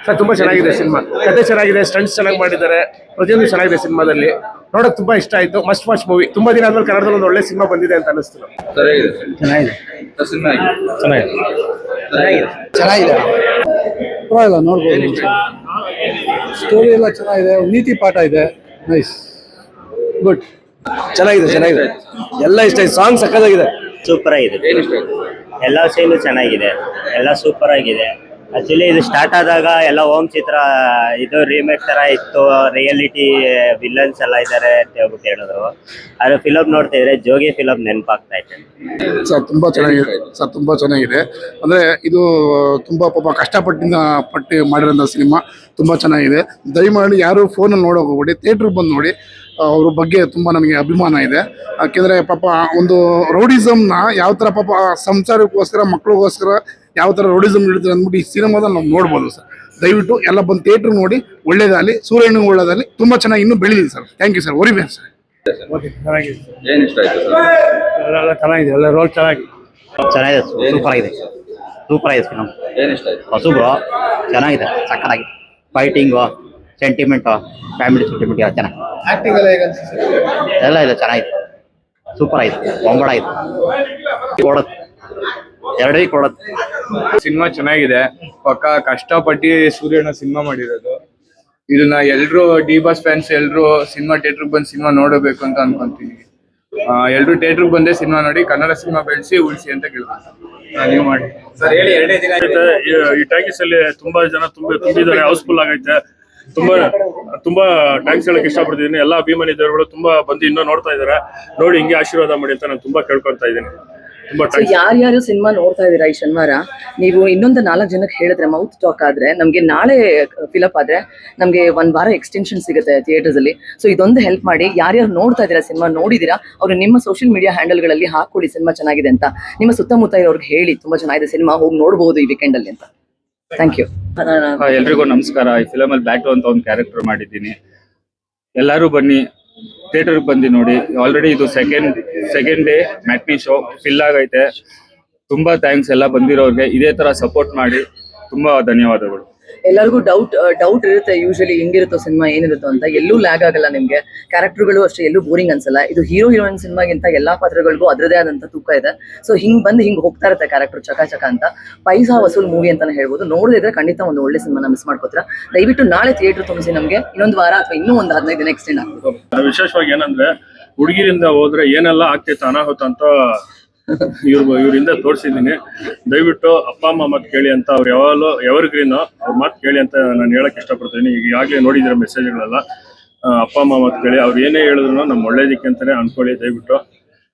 Sir ತುಂಬಾ ಚೆನ್ನಾಗಿದೆ cinema, ಕಥೆ ಚೆನ್ನಾಗಿದೆ, ಸ್ಟಂಟ್ಸ್ ಚೆನ್ನಾಗಿ ಮಾಡಿದ್ದಾರೆ, ಪ್ರತಿಯೊಂದು ಚೆನ್ನಾಗಿದೆ ಸಿನಿಮಾದಲ್ಲಿ. ನೋಡಕ್ ತುಂಬಾ ಇಷ್ಟ ಆಯ್ತು. Must watch movie. ತುಂಬಾ ದಿನ ಆದ್ಮೇಲೆ ಕನ್ನಡದಲ್ಲಿ ಒಂದು ಒಳ್ಳೆ ಸಿನಿಮಾ ಬಂದಿದೆ ಅಂತ ಅನಿಸ್ತು. ಚೆನ್ನಾಗಿದೆ, ಪರವಾಗಿಲ್ಲ, ನೋಡ್ಬೋದು. ಸ್ಟೋರಿ ಎಲ್ಲ ಚೆನ್ನಾಗಿದೆ, ನೀತಿ ಪಾಠ ಇದೆ. ನೈಸ್, ಗುಡ್, ಚೆನ್ನಾಗಿದೆ, ಎಲ್ಲ ಇಷ್ಟ ಆಯ್ತು. ಸಾಂಗ್ ಸಕ್ಕತ್ತಾಗಿದೆ, ಸೂಪರ್ ಆಗಿದೆ. ಎಲ್ಲ ಸೀನು ಚೆನ್ನಾಗಿದೆ, ಎಲ್ಲ ಸೂಪರ್ ಆಗಿದೆ. ಆಕ್ಚುಲಿ ಇದು ಸ್ಟಾರ್ಟ್ ಆದಾಗ ಎಲ್ಲ ಓಂ ಚಿತ್ರ ಇದು ರೀಮೇಕ್ ತರ ಇತ್ತು, ರಿಯಾಲಿಟಿ ವಿಲನ್ಸ್ ಎಲ್ಲ ಇದ್ದಾರೆ ಅಂತ ಹೇಳ್ಬಿಟ್ಟು ಹೇಳಿದ್ರು. ಆದ್ರೆ ಫಿಲಮ್ ನೋಡ್ತಾ ಇದ್ರೆ ಜೋಗಿ ಫಿಲಮ್ ನೆನಪಾಗ್ತಾ ಇದೆ. ಸರ್ ತುಂಬಾ ಚೆನ್ನಾಗಿದೆ. ಅಂದ್ರೆ ಇದು ತುಂಬಾ ಪಾಪ ಕಷ್ಟಪಟ್ಟು ಮಾಡಿರೋಂಥ ಸಿನಿಮಾ. ತುಂಬಾ ಚೆನ್ನಾಗಿದೆ. ದಯಮಾಡಿ ಯಾರು ಫೋನಲ್ಲಿ ನೋಡೋಕೆ ಹೋಗ್ಬೇಡಿ, ಥಿಯೇಟ್ರಿಗೆ ಬಂದು ನೋಡಿ. ಅವ್ರ ಬಗ್ಗೆ ತುಂಬ ನಮಗೆ ಅಭಿಮಾನ ಇದೆ. ಯಾಕೆಂದರೆ ಪಾಪ ಒಂದು ರೌಡಿಸಮ್ನ ಯಾವ ಥರ ಪಾಪ ಸಂಸಾರಕ್ಕೋಸ್ಕರ, ಮಕ್ಳಿಗೋಸ್ಕರ ಯಾವ ಥರ ರೌಡಿಸಮ್ ಇಡ್ತಾರೆ ಅಂದ್ಬಿಟ್ಟು ಈ ಸಿನಿಮಾದಲ್ಲಿ ನಾವು ನೋಡ್ಬೋದು ಸರ್. ದಯವಿಟ್ಟು ಎಲ್ಲ ಬಂದು ಥಿಯೇಟ್ರ್ ನೋಡಿ. ಒಳ್ಳೇದಾಗಲಿ, ಸೂರ್ಯನಿಗೆ ಒಳ್ಳೇದಾಗಲಿ. ತುಂಬ ಚೆನ್ನಾಗಿ ಇನ್ನೂ ಬೆಳೀಲಿ ಸರ್. Thank you sir. ಒರಿಬೇಕು ಸರ್. ಚೆನ್ನಾಗಿದೆ, ಎಲ್ಲ ರೋಲ್ ಚೆನ್ನಾಗಿದೆ, ಸೂಪರ್ ಆಗಿದೆ ಫಿಲಮ್. ಹೊಸಬ್ರು ಚೆನ್ನಾಗಿದೆ, ಸಕ್ಕತ್ತಾಗಿದೆ. ಫೈಟಿಂಗು, ಸೆಂಟಿಮೆಂಟು, ಫ್ಯಾಮಿಲಿ ಸೆಂಟಿಮೆಂಟ್ ಎಲ್ಲ ಚೆನ್ನಾಗಿ, ಎಲ್ಲ ಇದೆ ಚೆನ್ನಾಗಿದೆ, ಸೂಪರ್ ಆಗಿದೆ, ಬೊಂಬಡ ಆಗಿದೆ, ಕೊಡತ್ ಎರಡೇ ಕೊಡತ್. ಸಿನಿಮಾ ಚೆನ್ನಾಗಿದೆ. ಪಕ್ಕ ಕಷ್ಟಪಟ್ಟು ಸೂರ್ಯಣ್ಣ ಸಿನಿಮಾ ಮಾಡಿರೋದು. ಇದನ್ನ ಎಲ್ರು ಡಿ ಬಾಸ್ ಫ್ಯಾನ್ಸ್ ಎಲ್ರು ಸಿನಿಮಾ ಥಿಯೇಟರ್ಗೆ ಬಂದು ಸಿನಿಮಾ ನೋಡಬೇಕು ಅಂತ ಅನ್ಕೊಂತೀನಿ. ಎಲ್ರು ಥಿಯೇಟರ್ಗೆ ಬಂದೇ ಸಿನಿಮಾ ನೋಡಿ ಕನ್ನಡ ಸಿನಿಮಾ ಬೆಳೆಸಿ ಉಳಿಸಿ ಅಂತ ಕೇಳ್ಬೋದು. ನೀವು ಮಾಡಿ ಸರ್, ಹೇಳಿ. 2 ದಿನ ಈ ಟ್ಯಾಗಿಸ್ ಅಲ್ಲಿ ತುಂಬಾ ಜನ ತುಂಬಿದ್ದಾರೆ, ಹೌಸ್ಫುಲ್ ಆಗೈತೆ. ತುಂಬಾ ಟ್ಯಾಂಕ್ಸ್ ಹೇಳಕ್ ಇಷ್ಟಪಡ್ತಿದ್ದೀನಿ. ಎಲ್ಲ ಅಭಿಮಾನಿಗಳು ತುಂಬಾ ಬಂದು ಇನ್ನೂ ನೋಡ್ತಾ ಇದಾರೆ. ನೋಡಿ ಹಿಂಗೆ ಆಶೀರ್ವಾದ ಮಾಡಿ ಅಂತ ನಾನು ತುಂಬಾ ಕೇಳ್ಕೊಳ್ತಾ ಇದ್ದೀನಿ. ಯಾರ್ಯಾರು ಸಿನಿಮಾ ನೋಡ್ತಾ ಇದೀರಾ ಈ ಶನಿವಾರ, ನೀವು ಇನ್ನೊಂದು 4 ಜನಕ್ಕೆ ಹೇಳಿದ್ರೆ, ಮೌತ್ ಟಾಕ್ ಆದ್ರೆ, ನಮ್ಗೆ ನಾಳೆ ಫಿಲಪ್ ಆದ್ರೆ ನಮ್ಗೆ 1 ವಾರ ಎಕ್ಸ್ಟೆನ್ಷನ್ ಸಿಗುತ್ತೆ ಥಿಯೇಟರ್ಸ್ ಅಲ್ಲಿ. ಸೊ ಇದೊಂದು ಹೆಲ್ಪ್ ಮಾಡಿ. ಯಾರ್ಯಾರು ನೋಡ್ತಾ ಇದೀರಾ, ಸಿನಿಮಾ ನೋಡಿದೀರಾ, ಅವ್ರು ನಿಮ್ಮ ಸೋಷಿಯಲ್ ಮೀಡಿಯಾ ಹ್ಯಾಂಡಲ್ಗಳಲ್ಲಿ ಹಾಕೊಳ್ಳಿ ಸಿನಿಮಾ ಚೆನ್ನಾಗಿದೆ ಅಂತ. ನಿಮ್ಮ ಸುತ್ತಮುತ್ತ ಇರೋರ್ಗೆ ಹೇಳಿ ತುಂಬಾ ಚೆನ್ನಾಗಿದೆ ಸಿನಿಮಾ, ಹೋಗಿ ನೋಡ್ಬೋದು ಈ ವೀಕೆಂಡ್ ಅಲ್ಲಿ ಅಂತ. Thank you. ಎಲ್ರಿಗೂ ನಮಸ್ಕಾರ. ಈ ಫಿಲಮ್ ಅಲ್ಲಿ ಬ್ಯಾಟು ಅಂತ ಒಂದು ಕ್ಯಾರೆಕ್ಟರ್ ಮಾಡಿದ್ದೀನಿ. ಎಲ್ಲರೂ ಬನ್ನಿ, ಥಿಯೇಟರ್ಗೆ ಬಂದು ನೋಡಿ. ಆಲ್ರೆಡಿ ಇದು second day matinee show fill ಆಗೈತೆ. ತುಂಬಾ ಥ್ಯಾಂಕ್ಸ್ ಎಲ್ಲ ಬಂದಿರೋರಿಗೆ. ಇದೇ ತರ ಸಪೋರ್ಟ್ ಮಾಡಿ. ತುಂಬಾ ಧನ್ಯವಾದಗಳು. ಎಲ್ಲರಿಗೂ ಡೌಟ್ ಇರುತ್ತೆ ಯೂಶಲಿ, ಹೆಂಗಿರುತ್ತೋ ಸಿನಿಮಾ, ಏನಿರುತ್ತೋ ಅಂತ. ಎಲ್ಲೂ ಲ್ಯಾಗ್ ಆಗಲ್ಲ ನಿಮ್ಗೆ. ಕ್ಯಾರೆಕ್ಟರ್ಗಳು ಅಷ್ಟೇ ಎಲ್ಲೂ ಬೋರಿಂಗ್ ಅನ್ಸಲ್ಲ. ಇದು ಹೀರೋ ಹೀರೋಯಿನ್ ಸಿನಿಮಾಗಿಂತ ಎಲ್ಲಾ ಪಾತ್ರಗಳಿಗೂ ಅದರದೇ ಆದಂತ ತೂಕ ಇದೆ. ಸೊ ಹಿಂಗ್ ಹೋಗ್ತಾ ಇರುತ್ತೆ ಕ್ಯಾರೆಕ್ಟರ್ ಚಕ ಅಂತ. ಪೈಸಾ ವಸೂಲ್ ಮೂವಿ ಅಂತಾನೆ ಹೇಳ್ಬೋದು. ನೋಡದಿದ್ರೆ ಖಂಡಿತ ಒಂದು ಒಳ್ಳೆ ಸಿನಿಮಾನ ಮಿಸ್ ಮಾಡ್ಕೋತೀರಾ. ದಯವಿಟ್ಟು ನಾಳೆ ಥಿಯೇಟರ್ ತುಂಬಿಸಿ. ನಮ್ಗೆ ಇನ್ನೊಂದು ವಾರ ಅಥವಾ ಇನ್ನೂ ಒಂದು 15 ದಿನ ಎಕ್ಸ್ಟೆಂಡ್ ಆಗ್ಬೋದು. ವಿಶೇಷವಾಗಿ ಏನಂದ್ರೆ, ಹುಡುಗಿರಿಂದ ಹೋದ್ರೆ ಏನೆಲ್ಲ ಆಗ್ತೈತೆ ಅನಾಹುತ ಅಂತ ಇವರಿಂದ ತೋರಿಸಿದ್ದೀನಿ. ದಯವಿಟ್ಟು ಅಪ್ಪ ಅಮ್ಮ ಮಾತು ಕೇಳಿ ಅಂತ. ಅವ್ರು ಯಾವಾಗಲೂ ಎವರ್ಗ್ರೀನ್, ಅವ್ರ ಮಾತು ಕೇಳಿ ಅಂತ ನಾನು ಹೇಳಕ್ ಇಷ್ಟಪಡ್ತೀನಿ. ಈಗಾಗಲೇ ನೋಡಿದಿರೋ ಮೆಸೇಜ್ಗಳೆಲ್ಲ. ಅಪ್ಪ ಅಮ್ಮ ಮಾತು ಕೇಳಿ, ಅವ್ರು ಏನೇ ಹೇಳಿದ್ರು ನಮ್ಮ ಒಳ್ಳೇದಕ್ಕೆ ಅಂತಾನೆ ಅನ್ಕೊಳ್ಳಿ ದಯವಿಟ್ಟು.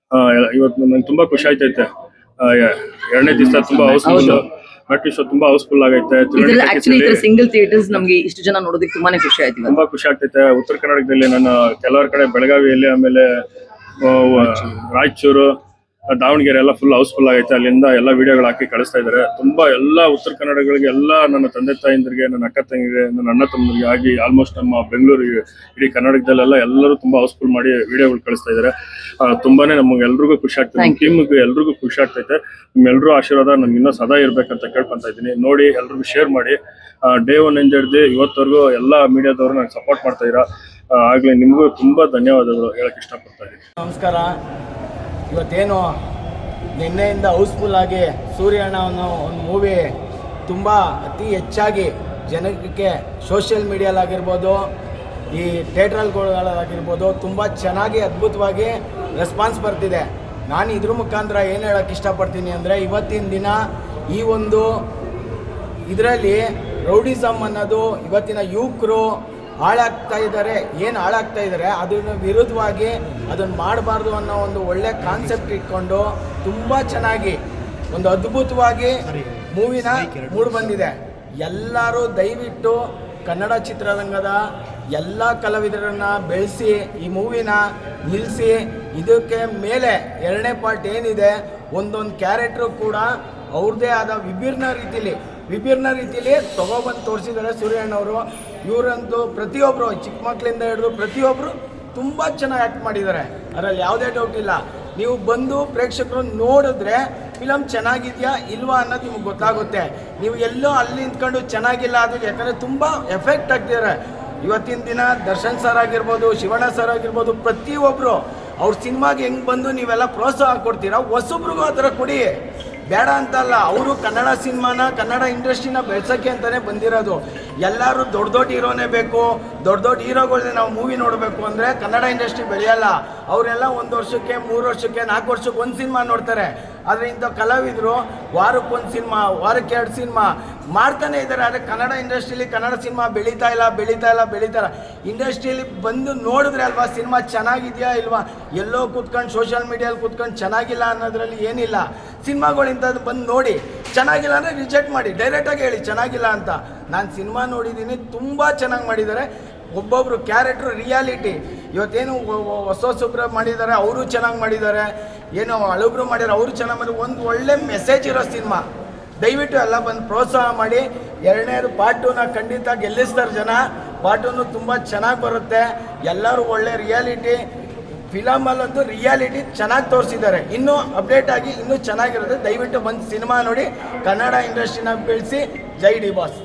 ಇವತ್ತು ನಂಗೆ ತುಂಬಾ ಖುಷಿ ಆಯ್ತೈತೆ. 2ನೇ ದಿವಸ ತುಂಬಾ ಹೌಸ್ಫುಲ್, ಮ್ಯಾಟ್ನಿ ಶೋ ತುಂಬಾ ಹೌಸ್ಫುಲ್ ಆಗೈತೆ. ಸಿಂಗಲ್ ಥಿಯೇಟರ್ಸ್ ನಮ್ಗೆ ಇಷ್ಟು ಜನ ನೋಡೋದಕ್ಕೆ ತುಂಬಾನೇ ಖುಷಿ ಆಯ್ತು. ತುಂಬಾ ಖುಷಿ ಆಗ್ತೈತೆ. ಉತ್ತರ ಕರ್ನಾಟಕದಲ್ಲಿ ನಾನು ಕೆಲವರ ಕಡೆ ಬೆಳಗಾವಿಯಲ್ಲಿ, ಆಮೇಲೆ ರಾಯಚೂರು, ದಾವಣಗೆರೆ ಎಲ್ಲ ಫುಲ್ ಹೌಸ್ಫುಲ್ ಆಗೈತೆ. ಅಲ್ಲಿಂದ ಎಲ್ಲ ವಿಡಿಯೋಗಳು ಹಾಕಿ ಕಳಿಸ್ತಾ ಇದ್ದಾರೆ. ತುಂಬಾ ಎಲ್ಲ ಉತ್ತರ ಕನ್ನಡಗಳಿಗೆ, ಎಲ್ಲ ನನ್ನ ತಂದೆ ತಾಯಿಂದರಿಗೆ, ನನ್ನ ಅಕ್ಕ ತಂಗಿಗೆ, ನನ್ನ ಅಣ್ಣ ತಮ್ಮರಿಗೆ ಆಗಿ ಆಲ್ಮೋಸ್ಟ್ ನಮ್ಮ ಬೆಂಗಳೂರಿಗೆ, ಇಡೀ ಕರ್ನಾಟಕದಲ್ಲೆಲ್ಲ ಎಲ್ಲರೂ ತುಂಬಾ ಹೌಸ್ಫುಲ್ ಮಾಡಿ ವಿಡಿಯೋಗಳು ಕಳಿಸ್ತಾ ಇದ್ದಾರೆ. ತುಂಬಾನೇ ನಮಗೆ ಎಲ್ರಿಗೂ ಖುಷಿ ಆಗ್ತದೆ. ಟೀಮ್ಗೆ ಎಲ್ರಿಗೂ ಖುಷಿ ಆಗ್ತೈತೆ. ನಿಮ್ಮೆಲ್ಲರೂ ಆಶೀರ್ವಾದ ನಮ್ಗೆ ಇನ್ನೂ ಸದಾ ಇರ್ಬೇಕಂತ ಕೇಳ್ಕೊಂತ ಇದ್ದೀನಿ. ನೋಡಿ ಎಲ್ರಿಗೂ ಶೇರ್ ಮಾಡಿ. ಡೇ 1 ಎಂಜರ್ದಿ ಇವತ್ತವರೆಗೂ ಎಲ್ಲ ಮೀಡಿಯಾದವರು ನಂಗೆ ಸಪೋರ್ಟ್ ಮಾಡ್ತಾ ಇದ್ದೀರಾ. ಆಗ್ಲೇ ನಿಮಗೂ ತುಂಬಾ ಧನ್ಯವಾದಗಳು ಹೇಳಕ್ ಇಷ್ಟಪಡ್ತಾ ಇದ್ದೀನಿ. ನಮಸ್ಕಾರ. ಇವತ್ತೇನು ನಿನ್ನೆಯಿಂದ ಹೌಸ್ಫುಲ್ ಆಗಿ ಸೂರ್ಯಣ್ಣ ಅನ್ನೋ ಒಂದು ಮೂವಿ ತುಂಬ ಅತಿ ಹೆಚ್ಚಾಗಿ ಜನಕ್ಕೆ ಸೋಷಿಯಲ್ ಮೀಡಿಯಾಲಾಗಿರ್ಬೋದು, ಈ ಥಿಯೇಟ್ರಲ್ಗಳಾಗಿರ್ಬೋದು ತುಂಬ ಚೆನ್ನಾಗಿ ಅದ್ಭುತವಾಗಿ ರೆಸ್ಪಾನ್ಸ್ ಬರ್ತಿದೆ. ನಾನು ಇದ್ರ ಮುಖಾಂತರ ಏನು ಹೇಳೋಕ್ಕೆ ಇಷ್ಟಪಡ್ತೀನಿ ಅಂದರೆ, ಇವತ್ತಿನ ದಿನ ಈ ಒಂದು ಇದರಲ್ಲಿ ರೌಡಿಸಮ್ ಅನ್ನೋದು ಇವತ್ತಿನ ಯುವಕರು ಹಾಳಾಗ್ತಾ ಇದ್ದಾರೆ, ಅದನ್ನ ವಿರುದ್ಧವಾಗಿ ಅದನ್ನು ಮಾಡಬಾರ್ದು ಅನ್ನೋ ಒಂದು ಒಳ್ಳೆ ಕಾನ್ಸೆಪ್ಟ್ ಇಟ್ಕೊಂಡು ತುಂಬ ಚೆನ್ನಾಗಿ ಒಂದು ಅದ್ಭುತವಾಗಿ ಮೂವಿನ ಮೂಡಿ ಬಂದಿದೆ. ಎಲ್ಲರೂ ದಯವಿಟ್ಟು ಕನ್ನಡ ಚಿತ್ರರಂಗದ ಎಲ್ಲ ಕಲಾವಿದರನ್ನು ಬೆಳೆಸಿ ಈ ಮೂವಿನ ನಿಲ್ಲಿಸಿ. ಇದಕ್ಕೆ ಮೇಲೆ 2ನೇ ಪಾರ್ಟ್ ಏನಿದೆ, ಒಂದೊಂದು ಕ್ಯಾರೆಕ್ಟ್ರು ಕೂಡ ಅವ್ರದ್ದೇ ಆದ ವಿಭಿನ್ನ ರೀತಿಲಿ ತಗೊಬಂದು ತೋರಿಸಿದ್ದಾರೆ ಸೂರ್ಯಣ್ಣವರು. ಇವರಂತೂ ಪ್ರತಿಯೊಬ್ಬರು, ಚಿಕ್ಕ ಮಕ್ಕಳಿಂದ ಹಿಡಿದು ಪ್ರತಿಯೊಬ್ಬರು ತುಂಬ ಚೆನ್ನಾಗಿ ಆ್ಯಕ್ಟ್ ಮಾಡಿದ್ದಾರೆ. ಅದರಲ್ಲಿ ಯಾವುದೇ ಡೌಟ್ ಇಲ್ಲ. ನೀವು ಬಂದು ಪ್ರೇಕ್ಷಕರು ನೋಡಿದ್ರೆ ಫಿಲಮ್ ಚೆನ್ನಾಗಿದೆಯಾ ಇಲ್ವಾ ಅನ್ನೋದು ನಿಮ್ಗೆ ಗೊತ್ತಾಗುತ್ತೆ. ನೀವು ಎಲ್ಲೋ ಅಲ್ಲಿ ನಿಂತ್ಕೊಂಡು ಚೆನ್ನಾಗಿಲ್ಲ ಅದು, ಯಾಕಂದರೆ ತುಂಬ ಎಫೆಕ್ಟ್ ಆಗ್ತಿದ್ದಾರೆ. ಇವತ್ತಿನ ದಿನ ದರ್ಶನ್ ಸರ್ ಆಗಿರ್ಬೋದು, ಶಿವಣ್ಣ ಸರ್ ಆಗಿರ್ಬೋದು, ಪ್ರತಿಯೊಬ್ಬರು ಅವ್ರ ಸಿನಿಮಾಗೆ ಹೆಂಗೆ ಬಂದು ನೀವೆಲ್ಲ ಪ್ರೋತ್ಸಾಹ ಕೊಡ್ತೀರಾ, ಹೊಸಬ್ರಿಗೂ ಆ ಥರ ಕೊಡಿ, ಬೇಡ ಅಂತಲ್ಲ. ಅವರು ಕನ್ನಡ ಸಿನಿಮಾನ, ಕನ್ನಡ ಇಂಡಸ್ಟ್ರಿನ ಬೆಳ್ಸೋಕ್ಕೆ ಅಂತಲೇ ಬಂದಿರೋದು. ಎಲ್ಲರೂ ದೊಡ್ಡ ದೊಡ್ಡ ಹೀರೋನೇ ಬೇಕು, ದೊಡ್ಡ ದೊಡ್ಡ ಹೀರೋಗಳನ್ನ ನಾವು ಮೂವಿ ನೋಡಬೇಕು ಅಂದರೆ ಕನ್ನಡ ಇಂಡಸ್ಟ್ರಿ ಬೆಳೆಯಲ್ಲ. ಅವರೆಲ್ಲ 1 ವರ್ಷಕ್ಕೆ, 3 ವರ್ಷಕ್ಕೆ, 4 ವರ್ಷಕ್ಕೆ ಒಂದು ಸಿನಿಮಾ ನೋಡ್ತಾರೆ. ಆದರೆ ಇಂಥ ಕಲಾವಿದರು ವಾರಕ್ಕೊಂದು ಸಿನಿಮಾ, ವಾರಕ್ಕೆ 2 ಸಿನಿಮಾ ಮಾಡ್ತಾನೆ ಇದ್ದಾರೆ. ಆದರೆ ಕನ್ನಡ ಇಂಡಸ್ಟ್ರಿಲಿ ಕನ್ನಡ ಸಿನಿಮಾ ಬೆಳೀತಾ ಇಲ್ಲ. ಇಂಡಸ್ಟ್ರಿಯಲ್ಲಿ ಬಂದು ನೋಡಿದ್ರೆ ಅಲ್ವಾ ಸಿನಿಮಾ ಚೆನ್ನಾಗಿದೆಯಾ ಇಲ್ವಾ. ಎಲ್ಲೋ ಕೂತ್ಕೊಂಡು ಸೋಷಿಯಲ್ ಮೀಡಿಯಲ್ಲಿ ಕೂತ್ಕೊಂಡು ಚೆನ್ನಾಗಿಲ್ಲ ಅನ್ನೋದ್ರಲ್ಲಿ ಏನಿಲ್ಲ. ಸಿನಿಮಾಗಳಿಂಥದ್ದು ಬಂದು ನೋಡಿ, ಚೆನ್ನಾಗಿಲ್ಲ ಅಂದರೆ ರಿಜೆಕ್ಟ್ ಮಾಡಿ, ಡೈರೆಕ್ಟಾಗಿ ಹೇಳಿ ಚೆನ್ನಾಗಿಲ್ಲ ಅಂತ. ನಾನು ಸಿನಿಮಾ ನೋಡಿದ್ದೀನಿ, ತುಂಬ ಚೆನ್ನಾಗಿ ಮಾಡಿದ್ದಾರೆ. ಒಬ್ಬೊಬ್ಬರು ಕ್ಯಾರೆಕ್ಟ್ರು ರಿಯಾಲಿಟಿ, ಇವತ್ತೇನು ಹೊಸೊಬ್ರು ಮಾಡಿದ್ದಾರೆ ಅವರು ಚೆನ್ನಾಗಿ ಮಾಡಿದ್ದಾರೆ, ಏನೋ ಹಳಬ್ರು ಮಾಡಿದ್ದಾರೆ ಅವರು ಚೆನ್ನಾಗಿ ಮಾಡಿದ್ದಾರೆ. ಒಂದು ಒಳ್ಳೆ ಮೆಸೇಜ್ ಇರೋ ಸಿನಿಮಾ, ದಯವಿಟ್ಟು ಎಲ್ಲ ಬಂದು ಪ್ರೋತ್ಸಾಹ ಮಾಡಿ. 2ನೇದು ಪಾರ್ಟ್ 2ನ ಖಂಡಿತ ಗೆಲ್ಲಿಸ್ತಾರೆ ಜನ. ಪಾರ್ಟ್ 2 ತುಂಬ ಚೆನ್ನಾಗಿ ಬರುತ್ತೆ. ಎಲ್ಲರೂ ಒಳ್ಳೆ ರಿಯಾಲಿಟಿ ಫಿಲಮಲ್ಲಂತೂ ರಿಯಾಲಿಟಿ ಚೆನ್ನಾಗಿ ತೋರಿಸಿದ್ದಾರೆ. ಇನ್ನೂ ಅಪ್ಡೇಟ್ ಆಗಿ ಇನ್ನೂ ಚೆನ್ನಾಗಿರುತ್ತೆ. ದಯವಿಟ್ಟು ಬಂದು ಸಿನಿಮಾ ನೋಡಿ, ಕನ್ನಡ ಇಂಡಸ್ಟ್ರಿನ ಬೆಳೆಸಿ. ಜೈ ಡಿ ಬಾಸ್.